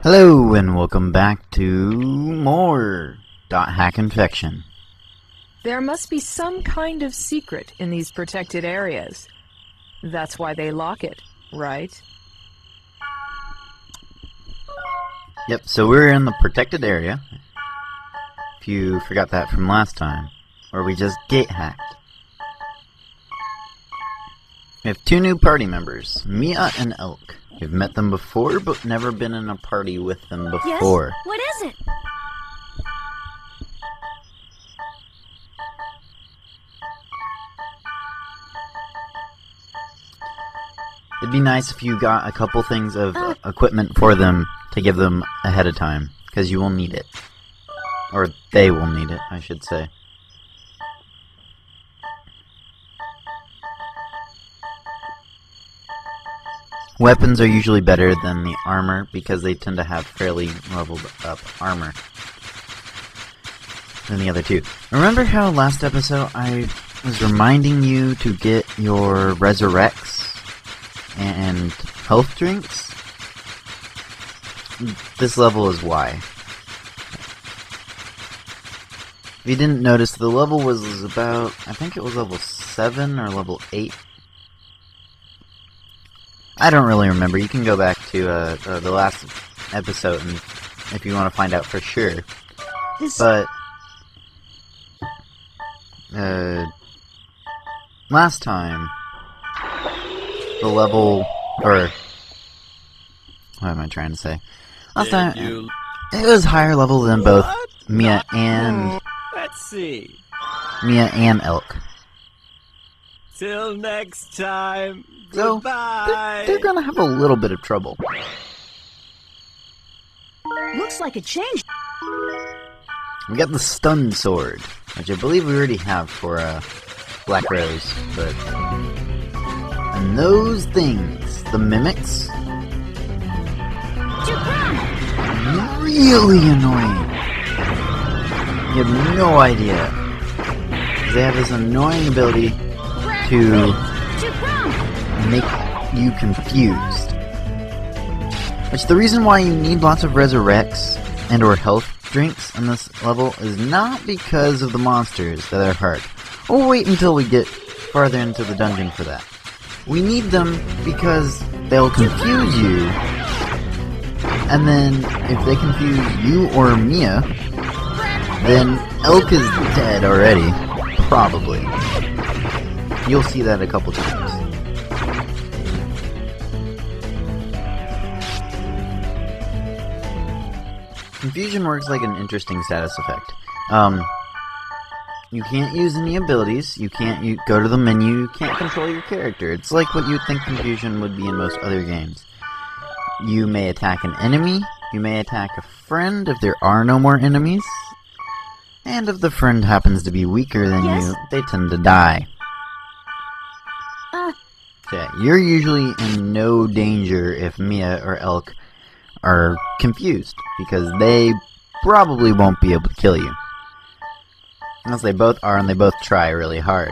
Hello and welcome back to more .hack infection. There must be some kind of secret in these protected areas. That's why they lock it, right? Yep, so we're in the protected area. If you forgot that from last time, where we just gate hacked. We have two new party members, Mia and Elk. You've met them before, but never been in a party with them before. Yes? What is it? It'd be nice if you got a couple things of equipment for them to give them ahead of time, because you will need it. Or they will need it, I should say. Weapons are usually better than the armor because they tend to have fairly leveled up armor than the other two. Remember how last episode I was reminding you to get your resurrects and health drinks? This level is why. If you didn't notice, the level was about, I think it was level 7 or level 8. I don't really remember. You can go back to the last episode and if you want to find out for sure. But last time, the level, or what am I trying to say? Last time, it was higher level than both Mia and Mia and Elk. Till next time. So, Goodbye. they're gonna have a little bit of trouble. Looks like a change. We got the stun sword, which I believe we already have for Black Rose, but and those things, the mimics, really annoying. You have no idea. They have this annoying ability to make you confused. Which the reason why you need lots of resurrects and or health drinks in this level is not because of the monsters that are hard. We'll wait until we get farther into the dungeon for that. We need them because they'll confuse you, and then if they confuse you or Mia, then Elk is dead already, probably. You'll see that a couple times. Confusion works like an interesting status effect. You can't use any abilities, you can't go to the menu, you can't control your character. It's like what you'd think confusion would be in most other games. You may attack an enemy, you may attack a friend if there are no more enemies, and if the friend happens to be weaker than you, they tend to die. Yeah, you're usually in no danger if Mia or Elk are confused, because they probably won't be able to kill you. Unless they both are, and they both try really hard.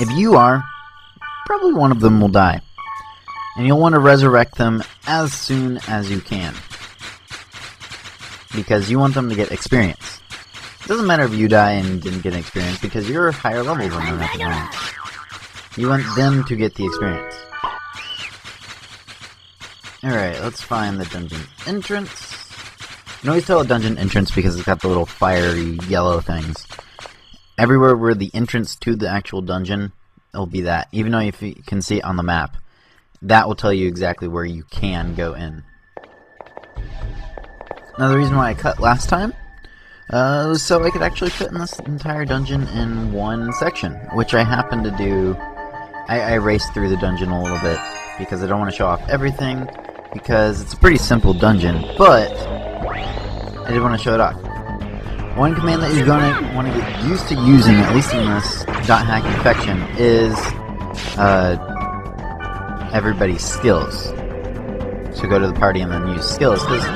If you are, probably one of them will die. And you'll want to resurrect them as soon as you can. Because you want them to get experience. It doesn't matter if you die and didn't get experience, because you're higher level than them at the moment. You want them to get the experience. Alright, let's find the dungeon entrance. You can always tell a dungeon entrance because it's got the little fiery yellow things. Everywhere where the entrance to the actual dungeon, it'll be that. Even though if you can see it on the map, that will tell you exactly where you can go in. Now the reason why I cut last time was so I could actually fit in this entire dungeon in one section, which I happened to do. I raced through the dungeon a little bit because I don't want to show off everything, because it's a pretty simple dungeon, but I did want to show it off. One command that you're going to want to get used to using, at least in this .hack infection, is everybody's skills. So go to the party and then use skills, because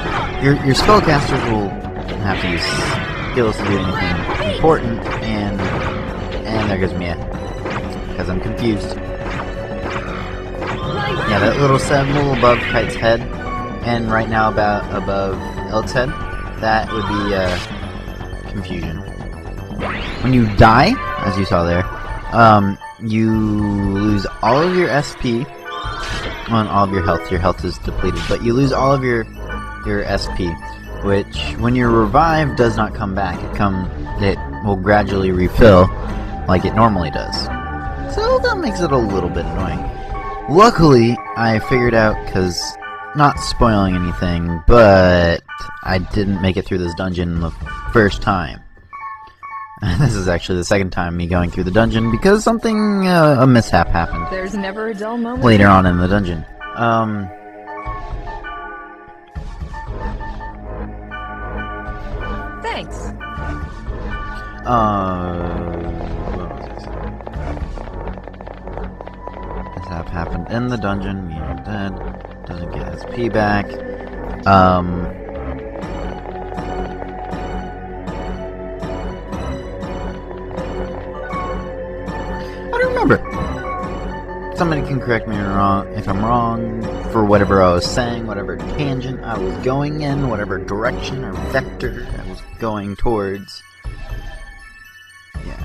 your spellcasters will have to use skills to do anything important, and there goes Mia, because I'm confused. that little symbol above Kite's head, and right now about above Elk's head, that would be confusion. When you die, as you saw there, you lose all of your SP, well, all of your health. Your health is depleted, but you lose all of your SP, which, when you're revived, does not come back. It will gradually refill, like it normally does. So that makes it a little bit annoying. Luckily, I figured out, because, not spoiling anything, but I didn't make it through this dungeon the first time. This is actually the second time me going through the dungeon, because something, a mishap happened. There's never a dull moment. Later on in the dungeon. Thanks. What was this? Mishap happened in the dungeon, me and dead, doesn't get SP back. I don't remember. Somebody can correct me if I'm wrong for whatever I was saying, whatever tangent I was going in, whatever direction or vector I was going towards. Yeah.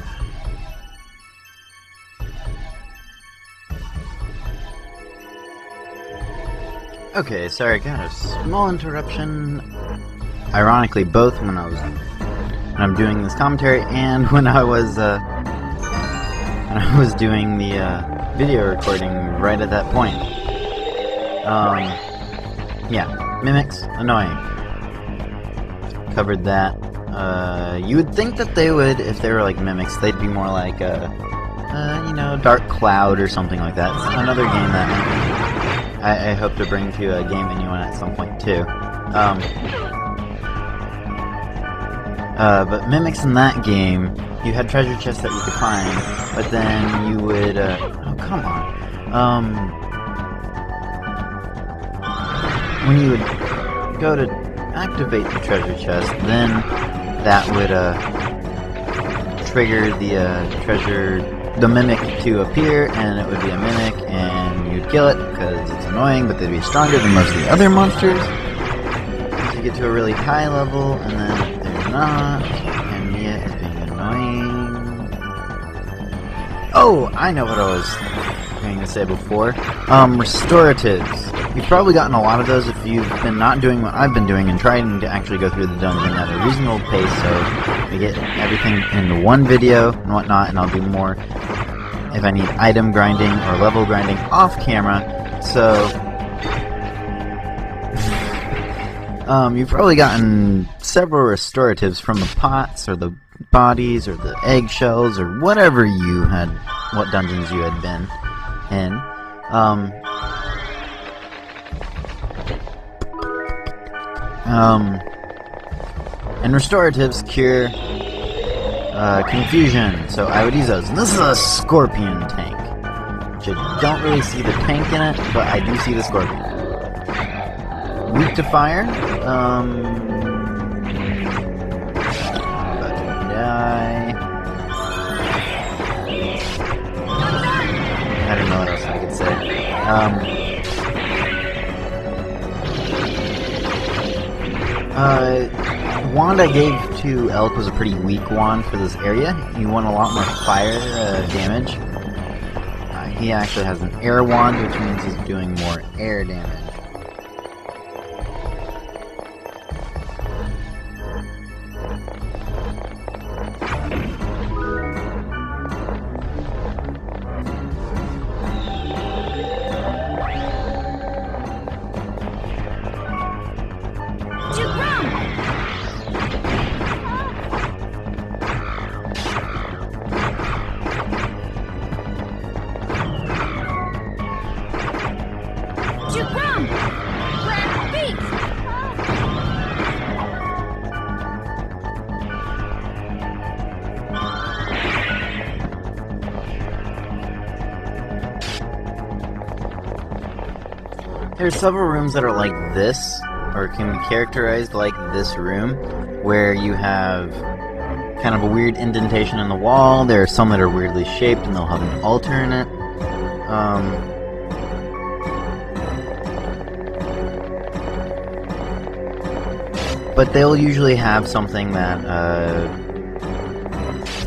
Okay, sorry, got a small interruption. Ironically, both when I'm doing this commentary and when I was doing the video recording right at that point. Yeah, mimics, annoying. Covered that. You would think that they would, if they were like mimics, they'd be more like you know, Dark Cloud or something like that. It's another game that I hope to bring to a Game Anyone at some point too. But mimics in that game, you had treasure chests that you could find, but then you would, oh come on, when you would go to activate the treasure chest, then that would, trigger the mimic to appear, and it would be a mimic, and you'd kill it, because it's annoying, but they'd be stronger than most of the other monsters. So you get to a really high level, and then they're not, and Mia is being annoying. Oh, I know what I was going to say before. Restoratives. You've probably gotten a lot of those if you've been not doing what I've been doing and trying to actually go through the dungeon at a reasonable pace, so we get everything into one video and whatnot, and I'll do more if I need item grinding or level grinding off camera. So you've probably gotten several restoratives from the pots or the bodies or the eggshells or whatever you had, what dungeons you had been in. And restoratives cure confusion, so I would use those. And this is a scorpion tank, which I don't really see the tank in it, but I do see the scorpion. Weak to fire. I'm about to die. I don't know what else I could say. Wand I gave to Elk was a pretty weak wand for this area. You want a lot more fire damage. He actually has an air wand, which means he's doing more air damage. There's several rooms that are like this, or can be characterized like this room, where you have kind of a weird indentation in the wall. There are some that are weirdly shaped and they'll have an altar in it. But they'll usually have something that,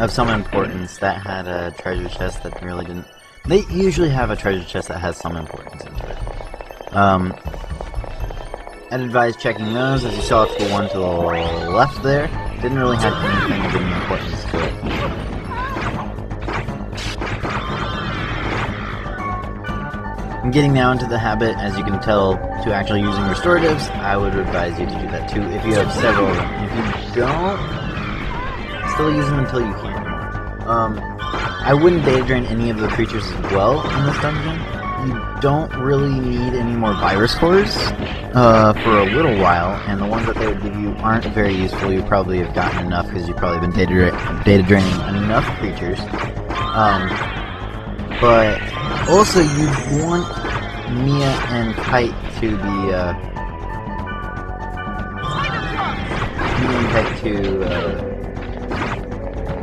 of some importance that had a treasure chest that really didn't... They usually have a treasure chest that has some importance into it. I'd advise checking those. As you saw, it's the one to the left there. Didn't really have anything of any importance to it. I'm getting now into the habit, as you can tell, to actually using restoratives. I would advise you to do that too if you have several of them. If you don't, still use them until you can't anymore. I wouldn't data drain any of the creatures as well in this dungeon. You don't really need any more virus cores for a little while, and the ones that they would give you aren't very useful. You probably have gotten enough because you've probably been data draining enough creatures. But also, you want Mia and Kite to be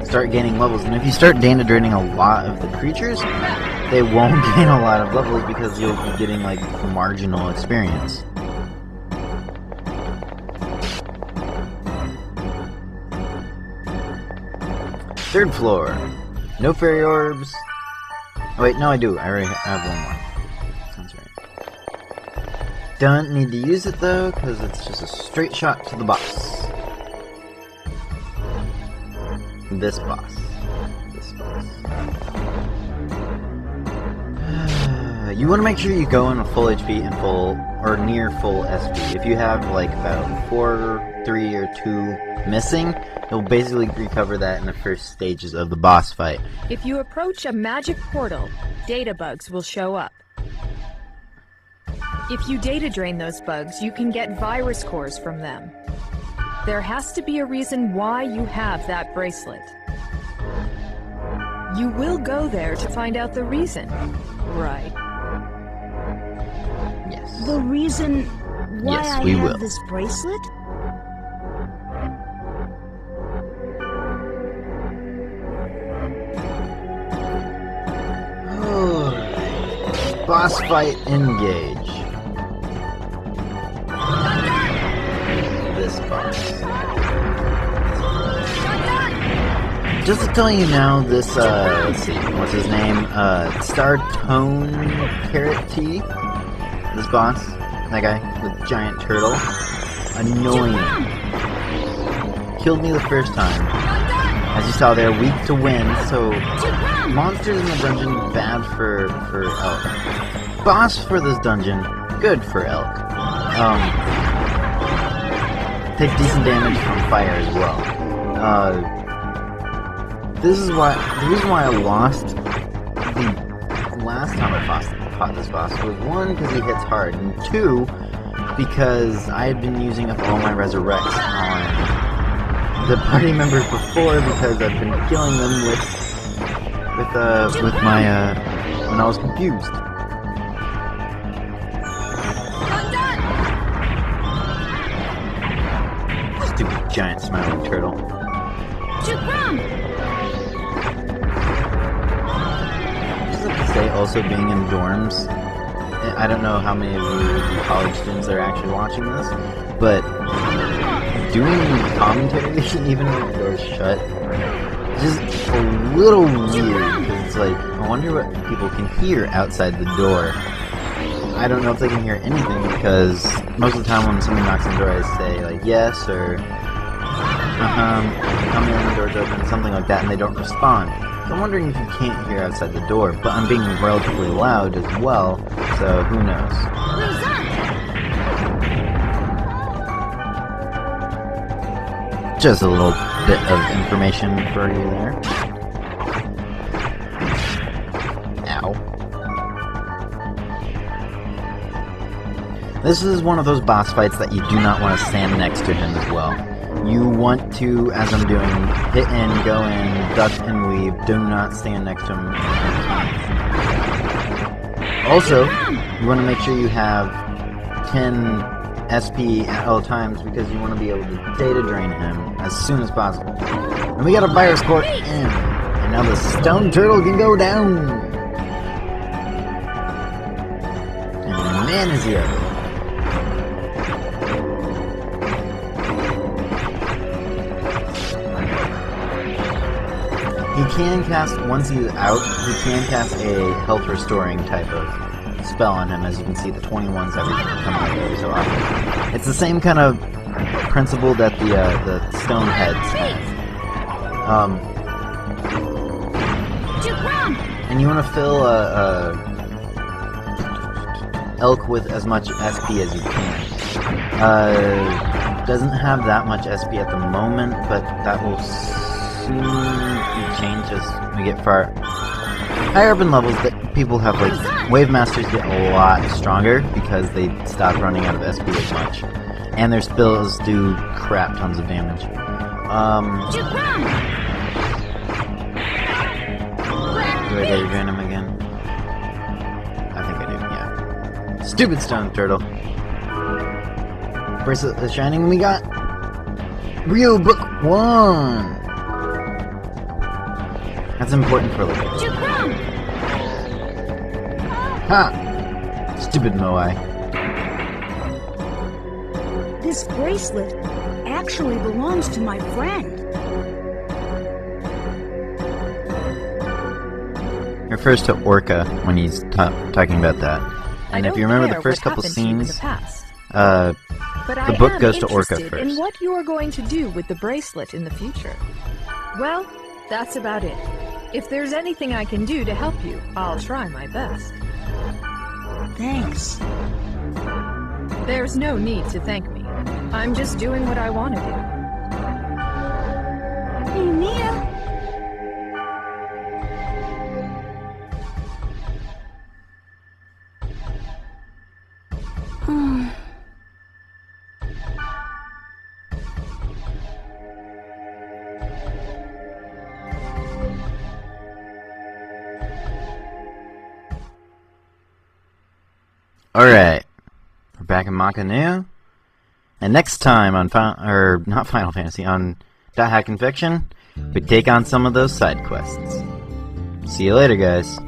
start gaining levels, and if you start data draining a lot of the creatures, they won't gain a lot of levels because you'll be getting like marginal experience. Third floor. No fairy orbs. Oh, wait, no I do. I already have one more. Sounds right. Don't need to use it though, because it's just a straight shot to the boss. This boss. You want to make sure you go in with full HP and full, or near full SP. If you have like about 4, 3, or 2 missing, you'll basically recover that in the first stages of the boss fight. If you approach a magic portal, data bugs will show up. If you data drain those bugs, you can get virus cores from them. There has to be a reason why you have that bracelet. You will go there to find out the reason, right? Yes. The reason why Yes, I we have will. this bracelet? Boss fight engage. This boss. Just to tell you now, this, let's see, what's his name? Star Tone Carrot Tea. This boss, that guy, the giant turtle. Annoying. Killed me the first time. As you saw, they're weak to wind, so monsters in the dungeon, bad for elk. Boss for this dungeon, good for elk. Take decent damage from fire as well. The reason why I lost the last time I fought this boss was 1, because he hits hard, and 2, because I had been using up all my resurrects on the party members before, because I've been killing them with my when I was confused. Stupid giant smiling turtle. Also being in dorms, I don't know how many of you college students are actually watching this, but doing commentary, even when the door's shut, is just a little weird, because it's like, I wonder what people can hear outside the door. I don't know if they can hear anything, because most of the time when somebody knocks on the door, I say, like, yes, or, come in, the door's open, something like that, and they don't respond. I'm wondering if you can't hear outside the door, but I'm being relatively loud as well, so who knows. Just a little bit of information for you there. Ow. This is one of those boss fights that you do not want to stand next to him as well. You want to, as I'm doing, hit in, go in, duck and weave. Do not stand next to him. Also, you want to make sure you have 10 SP at all times, because you want to be able to data drain him as soon as possible. And we got a virus core in, and now the stone turtle can go down. And man is he up. He can cast, once he's out, he can cast a health restoring type of spell on him. As you can see, the 21s every come out every so often. It's the same kind of principle that the stone heads have. And you want to fill a elk with as much SP as you can. Doesn't have that much SP at the moment, but that will soon change as we get far higher up in levels. That people have, like, Wave Masters get a lot stronger because they stop running out of SP as much. And their spells do crap tons of damage. Do I get your venom again? I think I do, yeah. Stupid stone turtle. Bracelet is shining, we got Ryu Book 1! That's important for later. Ha! Stupid Moai. This bracelet actually belongs to my friend. It refers to Orca when he's talking about that. And if you remember the first couple scenes, the book goes to Orca first. In what you are going to do with the bracelet in the future. Well, that's about it. If there's anything I can do to help you, I'll try my best. Thanks. There's no need to thank me. I'm just doing what I want to do. Hey, Mia. Alright, we're back in Macaneo, and next time on not Final Fantasy, on Dot Hack Infection, we take on some of those side quests. See you later, guys.